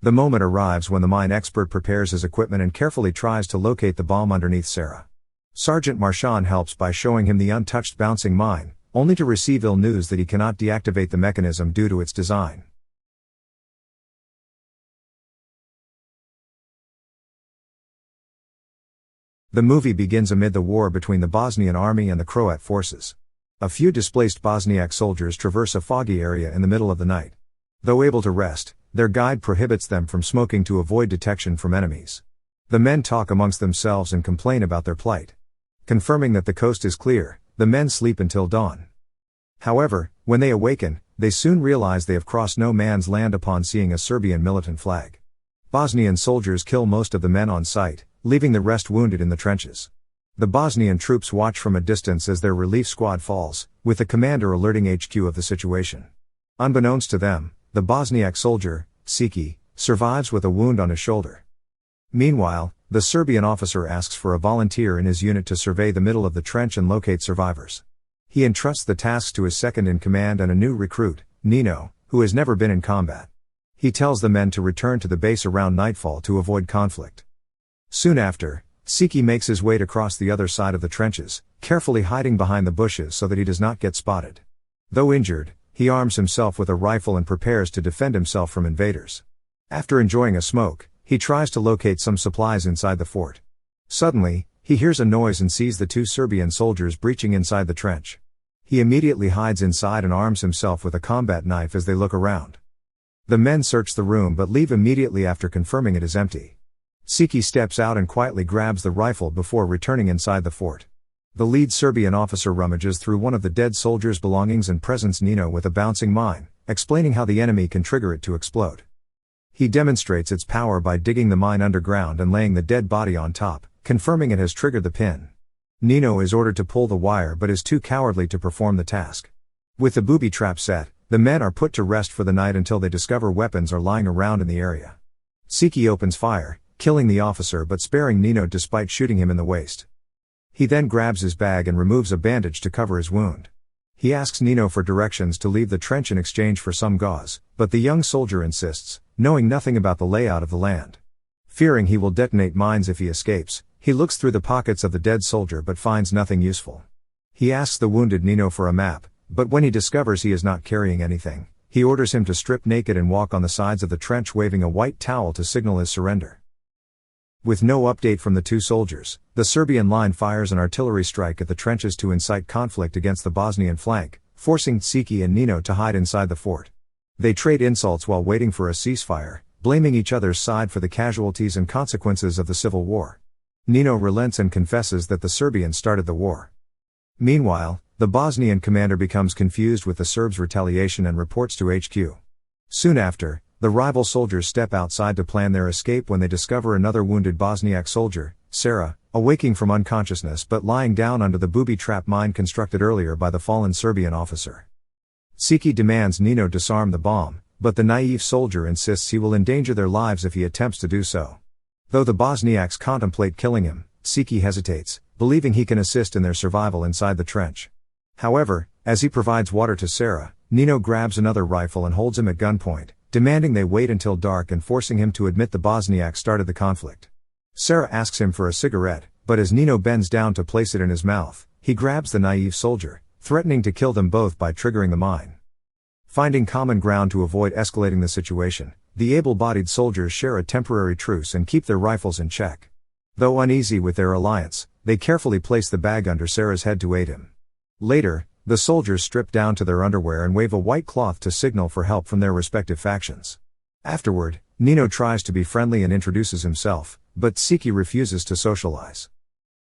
The moment arrives when the mine expert prepares his equipment and carefully tries to locate the bomb underneath Sarah. Sergeant Marchand helps by showing him the untouched bouncing mine, only to receive ill news that he cannot deactivate the mechanism due to its design. The movie begins amid the war between the Bosnian army and the Croat forces. A few displaced Bosniak soldiers traverse a foggy area in the middle of the night. Though able to rest, their guide prohibits them from smoking to avoid detection from enemies. The men talk amongst themselves and complain about their plight. Confirming that the coast is clear, the men sleep until dawn. However, when they awaken, they soon realize they have crossed no man's land upon seeing a Serbian militant flag. Bosnian soldiers kill most of the men on sight, leaving the rest wounded in the trenches. The Bosnian troops watch from a distance as their relief squad falls, with the commander alerting HQ of the situation. Unbeknownst to them, the Bosniak soldier, Siki, survives with a wound on his shoulder. Meanwhile, the Serbian officer asks for a volunteer in his unit to survey the middle of the trench and locate survivors. He entrusts the tasks to his second-in-command and a new recruit, Nino, who has never been in combat. He tells the men to return to the base around nightfall to avoid conflict. Soon after, Siki makes his way to cross the other side of the trenches, carefully hiding behind the bushes so that he does not get spotted. Though injured, he arms himself with a rifle and prepares to defend himself from invaders. After enjoying a smoke, he tries to locate some supplies inside the fort. Suddenly, he hears a noise and sees the two Serbian soldiers breaching inside the trench. He immediately hides inside and arms himself with a combat knife as they look around. The men search the room but leave immediately after confirming it is empty. Siki steps out and quietly grabs the rifle before returning inside the fort. The lead Serbian officer rummages through one of the dead soldiers' belongings and presents Nino with a bouncing mine, explaining how the enemy can trigger it to explode. He demonstrates its power by digging the mine underground and laying the dead body on top, confirming it has triggered the pin. Nino is ordered to pull the wire but is too cowardly to perform the task. With the booby trap set, the men are put to rest for the night until they discover weapons are lying around in the area. Siki opens fire, killing the officer but sparing Nino despite shooting him in the waist. He then grabs his bag and removes a bandage to cover his wound. He asks Nino for directions to leave the trench in exchange for some gauze, but the young soldier insists, knowing nothing about the layout of the land. Fearing he will detonate mines if he escapes, he looks through the pockets of the dead soldier but finds nothing useful. He asks the wounded Nino for a map, but when he discovers he is not carrying anything, he orders him to strip naked and walk on the sides of the trench waving a white towel to signal his surrender. With no update from the two soldiers, the Serbian line fires an artillery strike at the trenches to incite conflict against the Bosnian flank, forcing Siki and Nino to hide inside the fort. They trade insults while waiting for a ceasefire, blaming each other's side for the casualties and consequences of the civil war. Nino relents and confesses that the Serbians started the war. Meanwhile, the Bosnian commander becomes confused with the Serbs' retaliation and reports to HQ. Soon after, the rival soldiers step outside to plan their escape when they discover another wounded Bosniak soldier, Sarah, awaking from unconsciousness but lying down under the booby trap mine constructed earlier by the fallen Serbian officer. Siki demands Nino disarm the bomb, but the naive soldier insists he will endanger their lives if he attempts to do so. Though the Bosniaks contemplate killing him, Siki hesitates, believing he can assist in their survival inside the trench. However, as he provides water to Sarah, Nino grabs another rifle and holds him at gunpoint, demanding they wait until dark and forcing him to admit the Bosniaks started the conflict. Sarah asks him for a cigarette, but as Nino bends down to place it in his mouth, he grabs the naive soldier, threatening to kill them both by triggering the mine. Finding common ground to avoid escalating the situation, the able-bodied soldiers share a temporary truce and keep their rifles in check. Though uneasy with their alliance, they carefully place the bag under Sarah's head to aid him. Later, the soldiers strip down to their underwear and wave a white cloth to signal for help from their respective factions. Afterward, Nino tries to be friendly and introduces himself, but Siki refuses to socialize.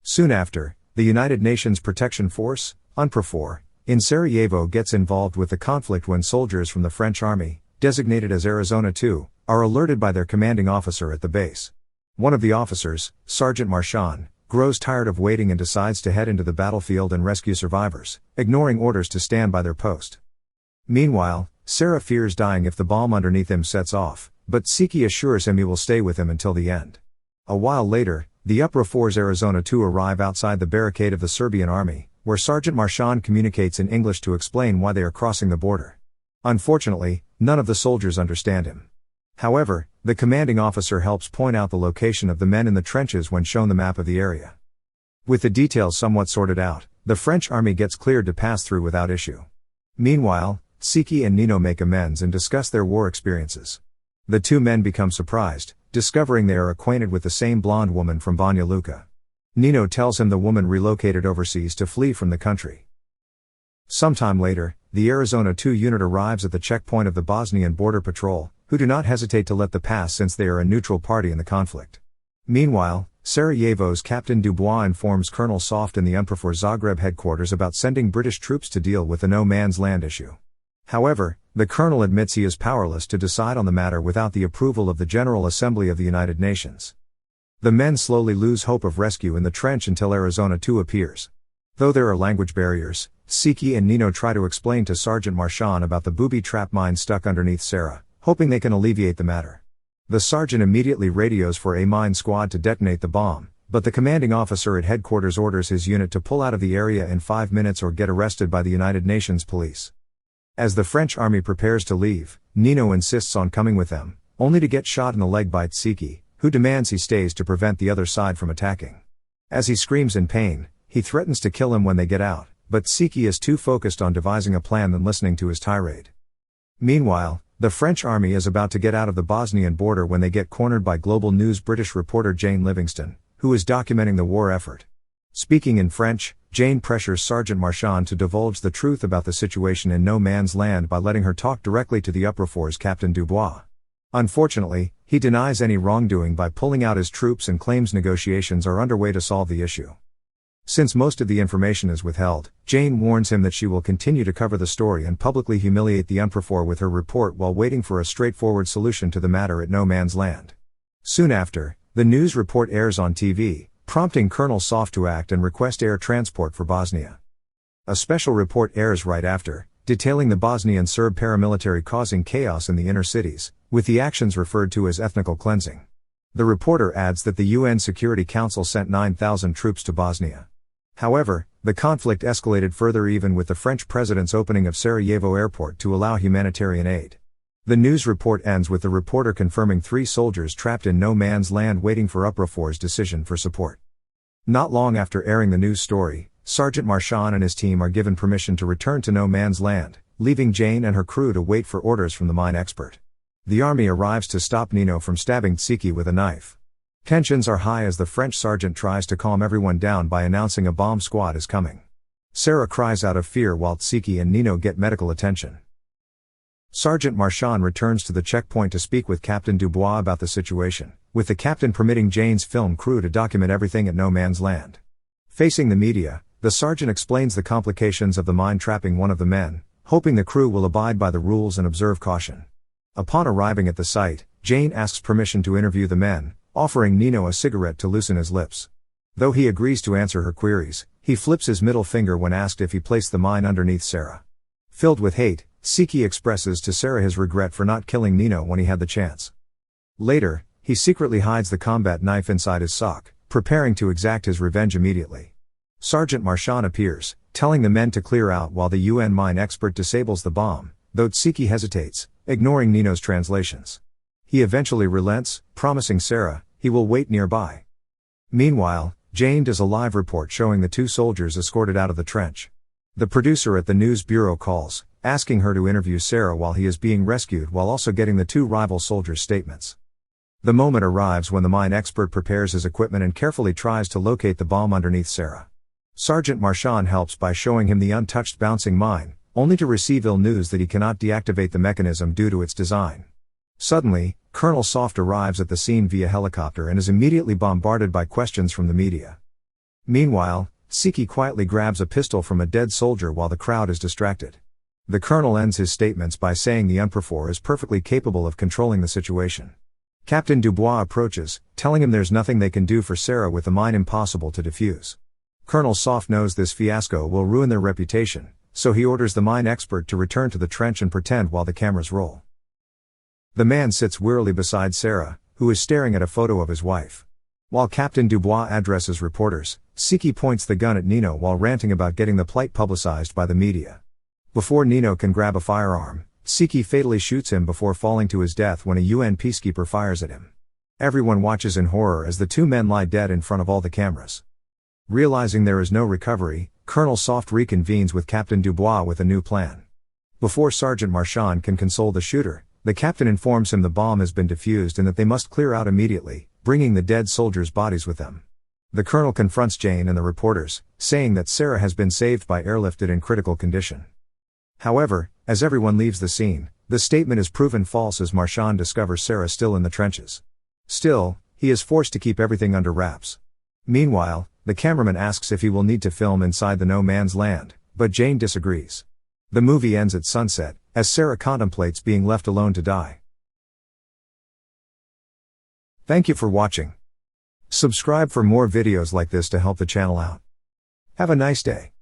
Soon after, the United Nations Protection Force, UNPROFOR, in Sarajevo gets involved with the conflict when soldiers from the French army, designated as Arizona 2, are alerted by their commanding officer at the base. One of the officers, Sergeant Marchand, grows tired of waiting and decides to head into the battlefield and rescue survivors, ignoring orders to stand by their post. Meanwhile, Sarah fears dying if the bomb underneath him sets off, but Siki assures him he will stay with him until the end. A while later, the UNPROFOR's Arizona 2 arrive outside the barricade of the Serbian army, where Sergeant Marchand communicates in English to explain why they are crossing the border. Unfortunately, none of the soldiers understand him. However, the commanding officer helps point out the location of the men in the trenches when shown the map of the area. With the details somewhat sorted out, the French army gets cleared to pass through without issue. Meanwhile, Siki and Nino make amends and discuss their war experiences. The two men become surprised, discovering they are acquainted with the same blonde woman from Banja Luka. Nino tells him the woman relocated overseas to flee from the country. Sometime later, the Arizona 2 unit arrives at the checkpoint of the Bosnian border patrol, who do not hesitate to let them pass since they are a neutral party in the conflict. Meanwhile, Sarajevo's Captain Dubois informs Colonel Soft in the UNPROFOR Zagreb headquarters about sending British troops to deal with the no man's land issue. However, the colonel admits he is powerless to decide on the matter without the approval of the General Assembly of the United Nations. The men slowly lose hope of rescue in the trench until Arizona 2 appears. Though there are language barriers, Siki and Nino try to explain to Sergeant Marchand about the booby trap mine stuck underneath Sarah, hoping they can alleviate the matter. The sergeant immediately radios for a mine squad to detonate the bomb, but the commanding officer at headquarters orders his unit to pull out of the area in 5 minutes or get arrested by the United Nations police. As the French army prepares to leave, Nino insists on coming with them, only to get shot in the leg by Siki, who demands he stays to prevent the other side from attacking. As he screams in pain, he threatens to kill him when they get out, but Siki is too focused on devising a plan than listening to his tirade. Meanwhile, the French army is about to get out of the Bosnian border when they get cornered by Global News British reporter Jane Livingston, who is documenting the war effort. Speaking in French, Jane pressures Sergeant Marchand to divulge the truth about the situation in no man's land by letting her talk directly to the UNPROFOR's Captain Dubois. Unfortunately, he denies any wrongdoing by pulling out his troops and claims negotiations are underway to solve the issue. Since most of the information is withheld, Jane warns him that she will continue to cover the story and publicly humiliate the UNPROFOR with her report while waiting for a straightforward solution to the matter at no man's land. Soon after, the news report airs on TV, prompting Colonel Soft to act and request air transport for Bosnia. A special report airs right after, detailing the Bosnian Serb paramilitary causing chaos in the inner cities, with the actions referred to as ethnical cleansing. The reporter adds that the UN Security Council sent 9,000 troops to Bosnia. However, the conflict escalated further even with the French president's opening of Sarajevo airport to allow humanitarian aid. The news report ends with the reporter confirming 3 soldiers trapped in no man's land waiting for UNPROFOR's decision for support. Not long after airing the news story, Sergeant Marchand and his team are given permission to return to no man's land, leaving Jane and her crew to wait for orders from the mine expert. The army arrives to stop Nino from stabbing Siki with a knife. Tensions are high as the French sergeant tries to calm everyone down by announcing a bomb squad is coming. Sarah cries out of fear while Siki and Nino get medical attention. Sergeant Marchand returns to the checkpoint to speak with Captain Dubois about the situation, with the captain permitting Jane's film crew to document everything at no man's land. Facing the media, the sergeant explains the complications of the mine trapping one of the men, hoping the crew will abide by the rules and observe caution. Upon arriving at the site, Jane asks permission to interview the men, offering Nino a cigarette to loosen his lips. Though he agrees to answer her queries, he flips his middle finger when asked if he placed the mine underneath Sarah. Filled with hate, Siki expresses to Sarah his regret for not killing Nino when he had the chance. Later, he secretly hides the combat knife inside his sock, preparing to exact his revenge immediately. Sergeant Marchand appears, telling the men to clear out while the UN mine expert disables the bomb, though Siki hesitates, ignoring Nino's translations. He eventually relents, promising Sarah he will wait nearby. Meanwhile, Jane does a live report showing the 2 soldiers escorted out of the trench. The producer at the news bureau calls, asking her to interview Sarah while he is being rescued while also getting the 2 rival soldiers' statements. The moment arrives when the mine expert prepares his equipment and carefully tries to locate the bomb underneath Sarah. Sergeant Marchand helps by showing him the untouched bouncing mine, only to receive ill news that he cannot deactivate the mechanism due to its design. Suddenly, Colonel Soft arrives at the scene via helicopter and is immediately bombarded by questions from the media. Meanwhile, Siki quietly grabs a pistol from a dead soldier while the crowd is distracted. The colonel ends his statements by saying the UNPROFOR is perfectly capable of controlling the situation. Captain Dubois approaches, telling him there's nothing they can do for Sarah with the mine impossible to defuse. Colonel Soft knows this fiasco will ruin their reputation, so he orders the mine expert to return to the trench and pretend while the cameras roll. The man sits wearily beside Sarah, who is staring at a photo of his wife. While Captain Dubois addresses reporters, Siki points the gun at Nino while ranting about getting the plight publicized by the media. Before Nino can grab a firearm, Siki fatally shoots him before falling to his death when a UN peacekeeper fires at him. Everyone watches in horror as the two men lie dead in front of all the cameras. Realizing there is no recovery, Colonel Soft reconvenes with Captain Dubois with a new plan. Before Sergeant Marchand can console the shooter, the captain informs him the bomb has been defused and that they must clear out immediately, bringing the dead soldiers' bodies with them. The colonel confronts Jane and the reporters, saying that Sarah has been saved by airlifted in critical condition. However, as everyone leaves the scene, the statement is proven false as Marchand discovers Sarah still in the trenches. Still, he is forced to keep everything under wraps. Meanwhile, the cameraman asks if he will need to film inside the no man's land, but Jane disagrees. The movie ends at sunset, as Sarah contemplates being left alone to die. Thank you for watching. Subscribe for more videos like this to help the channel out. Have a nice day.